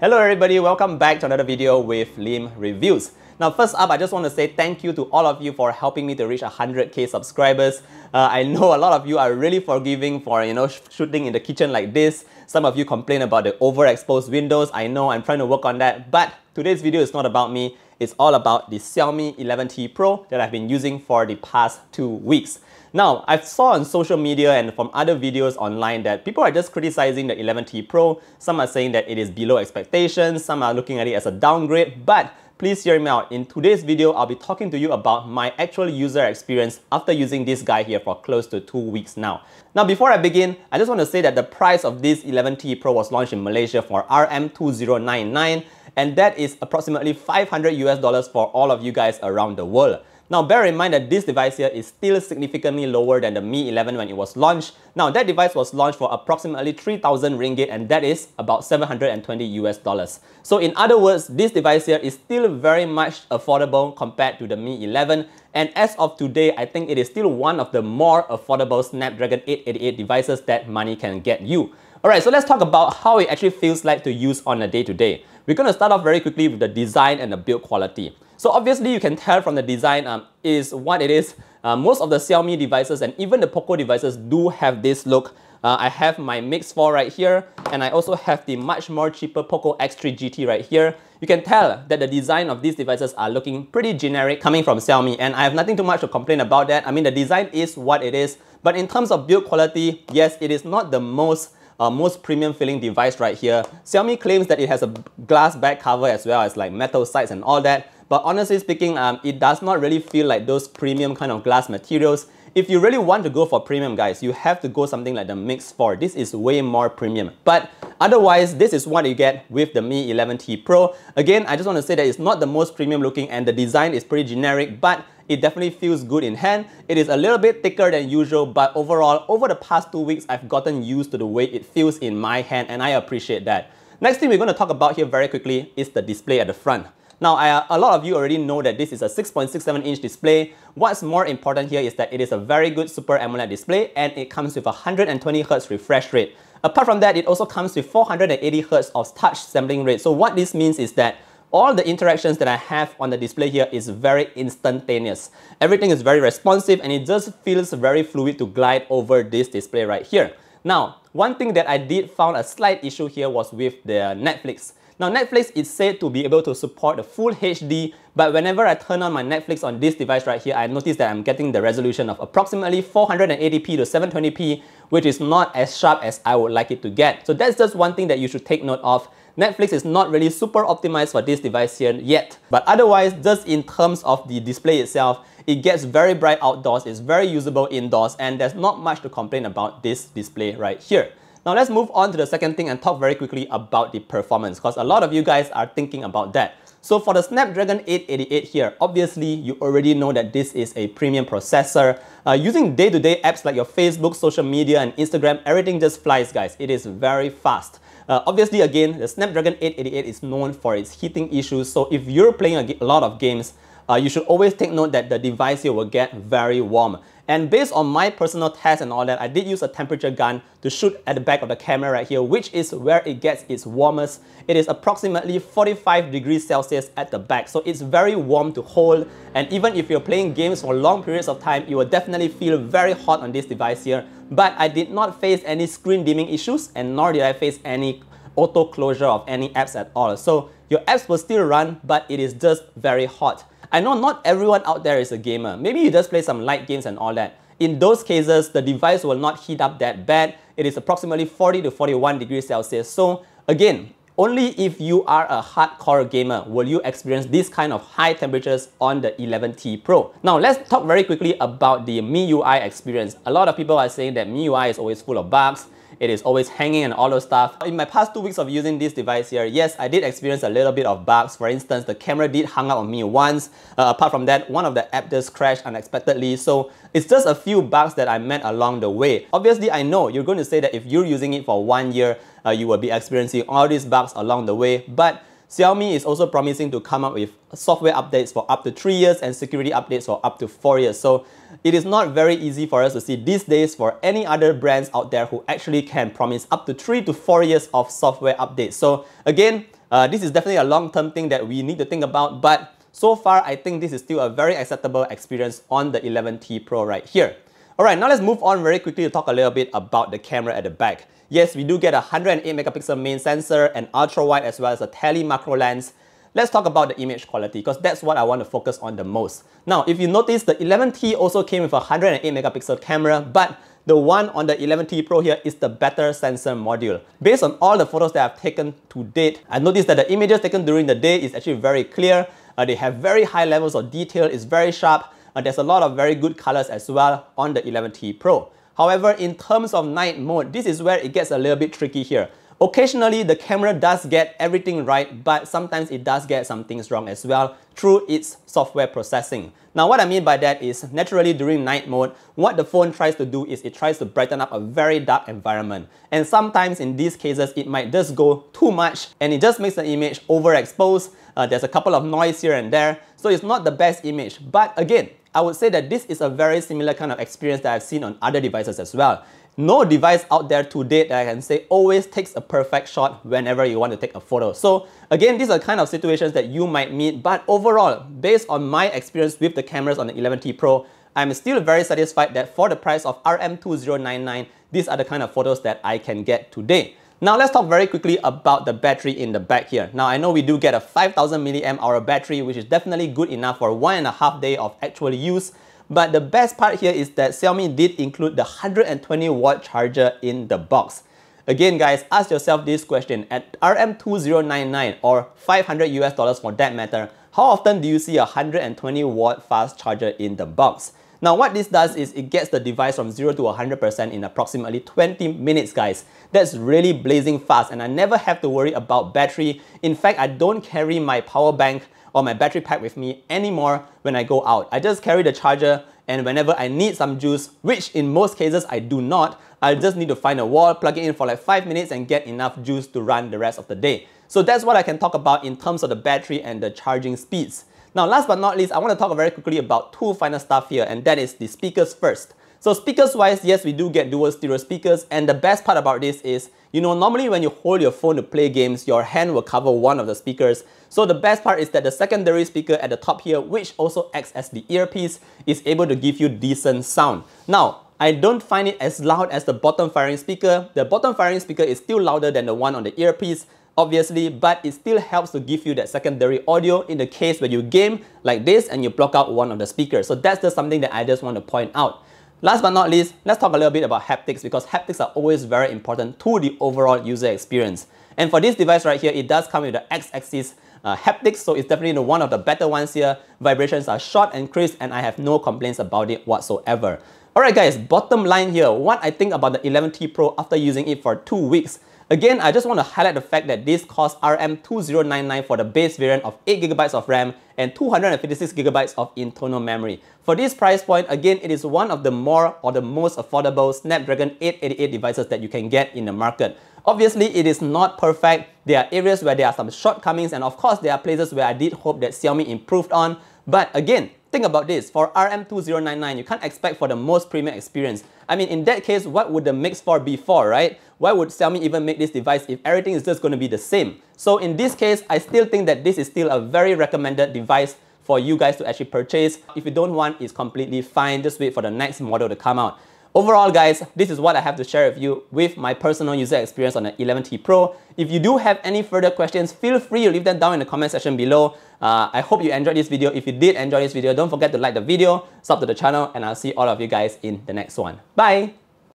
Hello everybody, welcome back to another video with Lim Reviews. Now first up, I just want to say thank you to all of you for helping me to reach 100k subscribers. I know a lot of you are really forgiving for, shooting in the kitchen like this. Some of you complain about the overexposed windows. I know, I'm trying to work on that. But today's video is not about me. It's all about the Xiaomi 11T Pro that I've been using for the past 2 weeks. Now, I saw on social media and from other videos online that people are just criticizing the 11T Pro. Some are saying that it is below expectations. Some are looking at it as a downgrade. But please hear me out. In today's video, I'll be talking to you about my actual user experience after using this guy here for close to 2 weeks now. Now, before I begin, I just want to say that the price of this 11T Pro was launched in Malaysia for RM2099, and that is approximately $500 for all of you guys around the world. Now, bear in mind that this device here is still significantly lower than the Mi 11 when it was launched. Now, that device was launched for approximately 3,000 ringgit, and that is about $720. So in other words, this device here is still very much affordable compared to the Mi 11. And as of today, I think it is still one of the more affordable Snapdragon 888 devices that money can get you. Alright, so let's talk about how it actually feels like to use on a day-to-day. We're going to start off very quickly with the design and the build quality. So obviously you can tell from the design is what it is. Most of the Xiaomi devices and even the Poco devices do have this look. I have my Mix 4 right here, and I also have the much more cheaper Poco X3 GT right here. You can tell that the design of these devices are looking pretty generic coming from Xiaomi, and I have nothing too much to complain about that. I mean, the design is what it is, but in terms of build quality, yes, it is not the most premium feeling device right here. Xiaomi claims that it has a glass back cover as well as like metal sides and all that. But honestly speaking, it does not really feel like those premium kind of glass materials. If you really want to go for premium, guys, you have to go something like the Mix 4. This is way more premium. But otherwise, this is what you get with the Mi 11T Pro. Again, I just want to say that it's not the most premium looking and the design is pretty generic, but it definitely feels good in hand. It is a little bit thicker than usual, but overall, over the past 2 weeks, I've gotten used to the way it feels in my hand, and I appreciate that. Next thing we're going to talk about here very quickly is the display at the front. Now, a lot of you already know that this is a 6.67-inch display. What's more important here is that it is a very good Super AMOLED display, and it comes with a 120Hz refresh rate. Apart from that, it also comes with 480Hz of touch sampling rate. So what this means is that all the interactions that I have on the display here is very instantaneous. Everything is very responsive, and it just feels very fluid to glide over this display right here. Now, one thing that I did found a slight issue here was with the Netflix. Now, Netflix is said to be able to support the full HD, but whenever I turn on my Netflix on this device right here, I notice that I'm getting the resolution of approximately 480p to 720p, which is not as sharp as I would like it to get. So that's just one thing that you should take note of. Netflix is not really super optimized for this device here yet. But otherwise, just in terms of the display itself, it gets very bright outdoors, it's very usable indoors, and there's not much to complain about this display right here. Now let's move on to the second thing and talk very quickly about the performance, because a lot of you guys are thinking about that. So for the Snapdragon 888 here, obviously you already know that this is a premium processor. Using day-to-day apps like your Facebook, social media, and Instagram, everything just flies, guys. It is very fast. Obviously, again, the Snapdragon 888 is known for its heating issues. So if you're playing a lot of games, you should always take note that the device here will get very warm. And based on my personal test and all that, I did use a temperature gun to shoot at the back of the camera right here, which is where it gets its warmest. It is approximately 45 degrees Celsius at the back. So it's very warm to hold. And even if you're playing games for long periods of time, you will definitely feel very hot on this device here. But I did not face any screen dimming issues, and nor did I face any auto closure of any apps at all. So your apps will still run, but it is just very hot. I know not everyone out there is a gamer. Maybe you just play some light games and all that. In those cases, the device will not heat up that bad. It is approximately 40 to 41 degrees Celsius. So again, only if you are a hardcore gamer will you experience this kind of high temperatures on the 11T Pro. Now let's talk very quickly about the MIUI experience. A lot of people are saying that MIUI is always full of bugs. It is always hanging and all those stuff. In my past 2 weeks of using this device here, yes, I did experience a little bit of bugs. For instance, the camera did hang up on me once. Apart from that, one of the apps just crashed unexpectedly. So it's just a few bugs that I met along the way. Obviously, I know you're going to say that if you're using it for 1 year, you will be experiencing all these bugs along the way. But Xiaomi is also promising to come up with software updates for up to 3 years and security updates for up to 4 years. So it is not very easy for us to see these days for any other brands out there who actually can promise up to 3 to 4 years of software updates. So again, This is definitely a long-term thing that we need to think about, but so far, I think this is still a very acceptable experience on the 11T Pro right here. Alright, now let's move on very quickly to talk a little bit about the camera at the back. Yes, we do get a 108 megapixel main sensor, an ultra-wide as well as a tele macro lens. Let's talk about the image quality because that's what I want to focus on the most. Now, if you notice, the 11T also came with a 108 megapixel camera, but the one on the 11T Pro here is the better sensor module. Based on all the photos that I've taken to date, I noticed that the images taken during the day is actually very clear. They have very high levels of detail, it's very sharp. There's a lot of very good colors as well on the 11T Pro. However, in terms of night mode, this is where it gets a little bit tricky here. Occasionally, the camera does get everything right, but sometimes it does get some things wrong as well through its software processing. Now, what I mean by that is, naturally during night mode, what the phone tries to do is it tries to brighten up a very dark environment. And sometimes in these cases, it might just go too much and it just makes the image overexposed. There's a couple of noise here and there, so it's not the best image. But again, I would say that this is a very similar kind of experience that I've seen on other devices as well. No device out there to date that I can say always takes a perfect shot whenever you want to take a photo. So again, these are kind of situations that you might meet, but overall, based on my experience with the cameras on the 11T Pro, I'm still very satisfied that for the price of RM2099, these are the kind of photos that I can get today. Now let's talk very quickly about the battery in the back here. Now I know we do get a 5000 mAh battery, which is definitely good enough for 1.5 days of actual use. But the best part here is that Xiaomi did include the 120 watt charger in the box. Again guys, ask yourself this question, at RM2099 or $500 for that matter, how often do you see a 120 watt fast charger in the box? Now what this does is it gets the device from 0 to 100% in approximately 20 minutes guys. That's really blazing fast and I never have to worry about battery. In fact, I don't carry my power bank or my battery pack with me anymore when I go out. I just carry the charger and whenever I need some juice, which in most cases I do not, I just need to find a wall, plug it in for like 5 minutes and get enough juice to run the rest of the day. So that's what I can talk about in terms of the battery and the charging speeds. Now last but not least, I want to talk very quickly about two final stuff here, and that is the speakers first. So speakers wise, yes, we do get dual stereo speakers, and the best part about this is, you know, normally when you hold your phone to play games, your hand will cover one of the speakers. So the best part is that the secondary speaker at the top here, which also acts as the earpiece, is able to give you decent sound. Now, I don't find it as loud as the bottom firing speaker. The bottom firing speaker is still louder than the one on the earpiece, obviously, but it still helps to give you that secondary audio in the case where you game like this and you block out one of the speakers. So that's just something that I just want to point out. Last but not least, let's talk a little bit about haptics because haptics are always very important to the overall user experience. And for this device right here, it does come with the X-axis haptics, so it's definitely one of the better ones here. Vibrations are short and crisp and I have no complaints about it whatsoever. Alright guys, bottom line here, what I think about the 11T Pro after using it for 2 weeks. Again, I just want to highlight the fact that this costs RM2099 for the base variant of 8GB of RAM and 256GB of internal memory. For this price point, again, it is one of the more or the most affordable Snapdragon 888 devices that you can get in the market. Obviously, it is not perfect. There are areas where there are some shortcomings, and of course, there are places where I did hope that Xiaomi improved on. But again, think about this, for RM2099, you can't expect for the most premium experience. I mean, in that case, what would the Mix 4 be for, right? Why would Xiaomi even make this device if everything is just going to be the same? So in this case, I still think that this is still a very recommended device for you guys to actually purchase. If you don't want, it's completely fine. Just wait for the next model to come out. Overall guys, this is what I have to share with you with my personal user experience on the 11T Pro. If you do have any further questions, feel free to leave them down in the comment section below. I hope you enjoyed this video. If you did enjoy this video, don't forget to like the video, sub to the channel, and I'll see all of you guys in the next one. Bye!